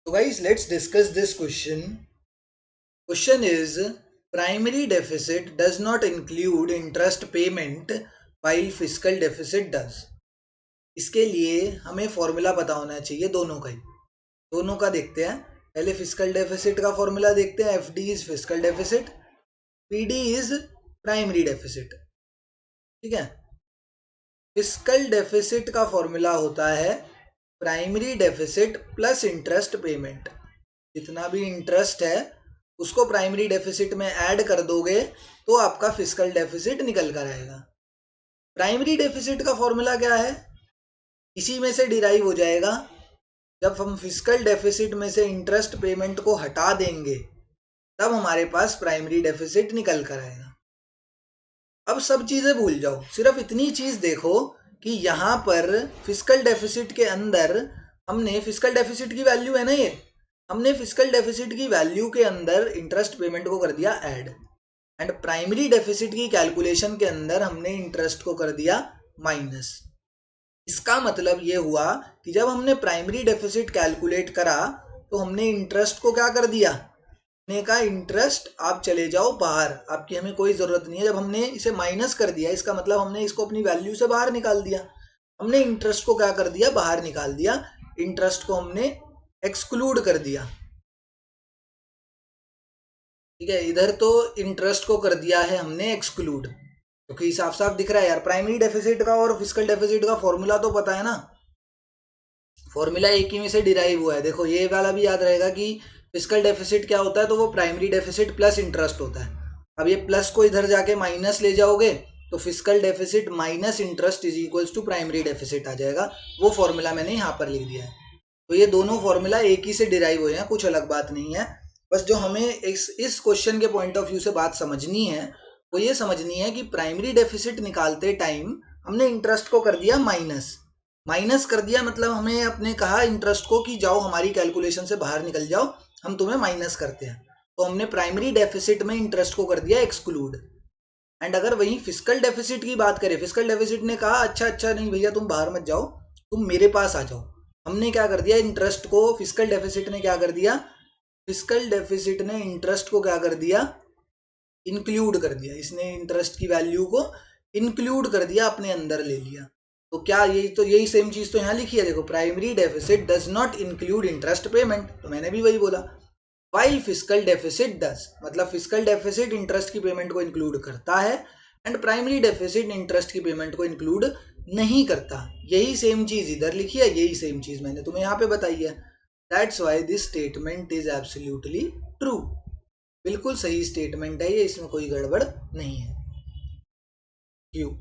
So guys, let's discuss this question. Question is, primary deficit does not include interest payment while fiscal deficit does. इसके लिए हमें formula पता होना चाहिए दोनों का देखते हैं। पहले फिस्कल डेफिसिट का फॉर्मूला देखते हैं। F D is fiscal deficit, P D is primary deficit. ठीक है, फिस्कल डेफिसिट का फॉर्मूला होता है primary deficit plus interest payment. जितना भी इंटरेस्ट है उसको प्राइमरी डेफिसिट में ऐड कर दोगे तो आपका फिस्कल डेफिसिट निकल कर आएगा। प्राइमरी डेफिसिट का फॉर्मूला क्या है, इसी में से डिराइव हो जाएगा। जब हम फिस्कल डेफिसिट में से इंटरेस्ट पेमेंट को हटा देंगे तब हमारे पास प्राइमरी डेफिसिट निकल कर आएगा। अब सब चीजें भूल जाओ, सिर्फ इतनी चीज देखो कि यहाँ पर फिस्कल डेफिसिट के अंदर हमने फिस्कल डेफिसिट की वैल्यू है ना, ये हमने फिस्कल डेफिसिट की वैल्यू के अंदर इंटरेस्ट पेमेंट को कर दिया ऐड, एंड प्राइमरी डेफिसिट की कैलकुलेशन के अंदर हमने इंटरेस्ट को कर दिया माइनस। इसका मतलब ये हुआ कि जब हमने प्राइमरी डेफिसिट कैलकुलेट करा तो हमने इंटरेस्ट को क्या कर दिया, ने का इंटरेस्ट आप चले जाओ बाहर, आपकी हमें कोई ज़रूरत नहीं है। जब हमने इसे माइनस कर दिया इसका मतलब हमने इसको अपनी वैल्यू से बाहर निकाल दिया। हमने इंटरेस्ट को क्या कर दिया, बाहर निकाल दिया। इंटरेस्ट को हमने एक्सक्लूड कर दिया। ठीक है, इधर तो इंटरेस्ट को कर दिया है हमने एक्सक्लूड, क्योंकि साफ साफ दिख रहा है यार। प्राइमरी डेफिसिट का और फिस्कल डेफिसिट का फॉर्मूला तो पता है ना, फॉर्मूला एक ही में से डिराइव हुआ है। देखो ये वाला भी याद रहेगा कि फिस्कल डेफिसिट क्या होता है, तो वो प्राइमरी डेफिसिट प्लस इंटरेस्ट होता है। अब ये प्लस को इधर जाके माइनस ले जाओगे तो fiscal deficit minus interest is equals to primary deficit आ जाएगा। वो फॉर्मूला मैंने यहाँ पर लिख दिया है। तो ये दोनों फॉर्मूला एक ही से डिराइव हुए हैं, कुछ अलग बात नहीं है। बस जो हमें इस क्वेश्चन के पॉइंट ऑफ व्यू से बात समझनी है वो ये समझनी है कि प्राइमरी डेफिसिट निकालते टाइम हमने इंटरेस्ट को कर दिया माइनस कर दिया। मतलब हमें अपने कहा इंटरेस्ट को कि जाओ हमारी कैलकुलेशन से बाहर निकल जाओ, हम तुम्हें माइनस करते हैं। तो हमने प्राइमरी डेफिसिट में इंटरेस्ट को कर दिया एक्सक्लूड। एंड अगर वही फिस्कल डेफिसिट की बात करें, फिस्कल डेफिसिट ने कहा अच्छा नहीं भैया तुम बाहर मत जाओ, तुम मेरे पास आ जाओ। हमने क्या कर दिया, इंटरेस्ट को फिस्कल डेफिसिट ने क्या कर दिया, फिस्कल डेफिसिट ने इंटरेस्ट को क्या कर दिया, इंक्लूड कर दिया। इसने इंटरेस्ट की वैल्यू को इंक्लूड कर दिया, अपने अंदर ले लिया। तो क्या यही सेम चीज तो यहाँ लिखी है। देखो, primary deficit does not include interest payment, तो मैंने भी वही बोला। वाइल फिस्कल डेफिसिट डज, मतलब फिस्कल डेफिसिट इंटरेस्ट की पेमेंट को इंक्लूड करता है एंड प्राइमरी डेफिसिट इंटरेस्ट की पेमेंट को इंक्लूड नहीं करता। यही सेम चीज इधर लिखी है, यही सेम चीज मैंने तुम्हें यहाँ पे बताई है। That's why this statement is absolutely true. बिल्कुल सही स्टेटमेंट है ये, इसमें कोई गड़बड़ नहीं है। क्यों?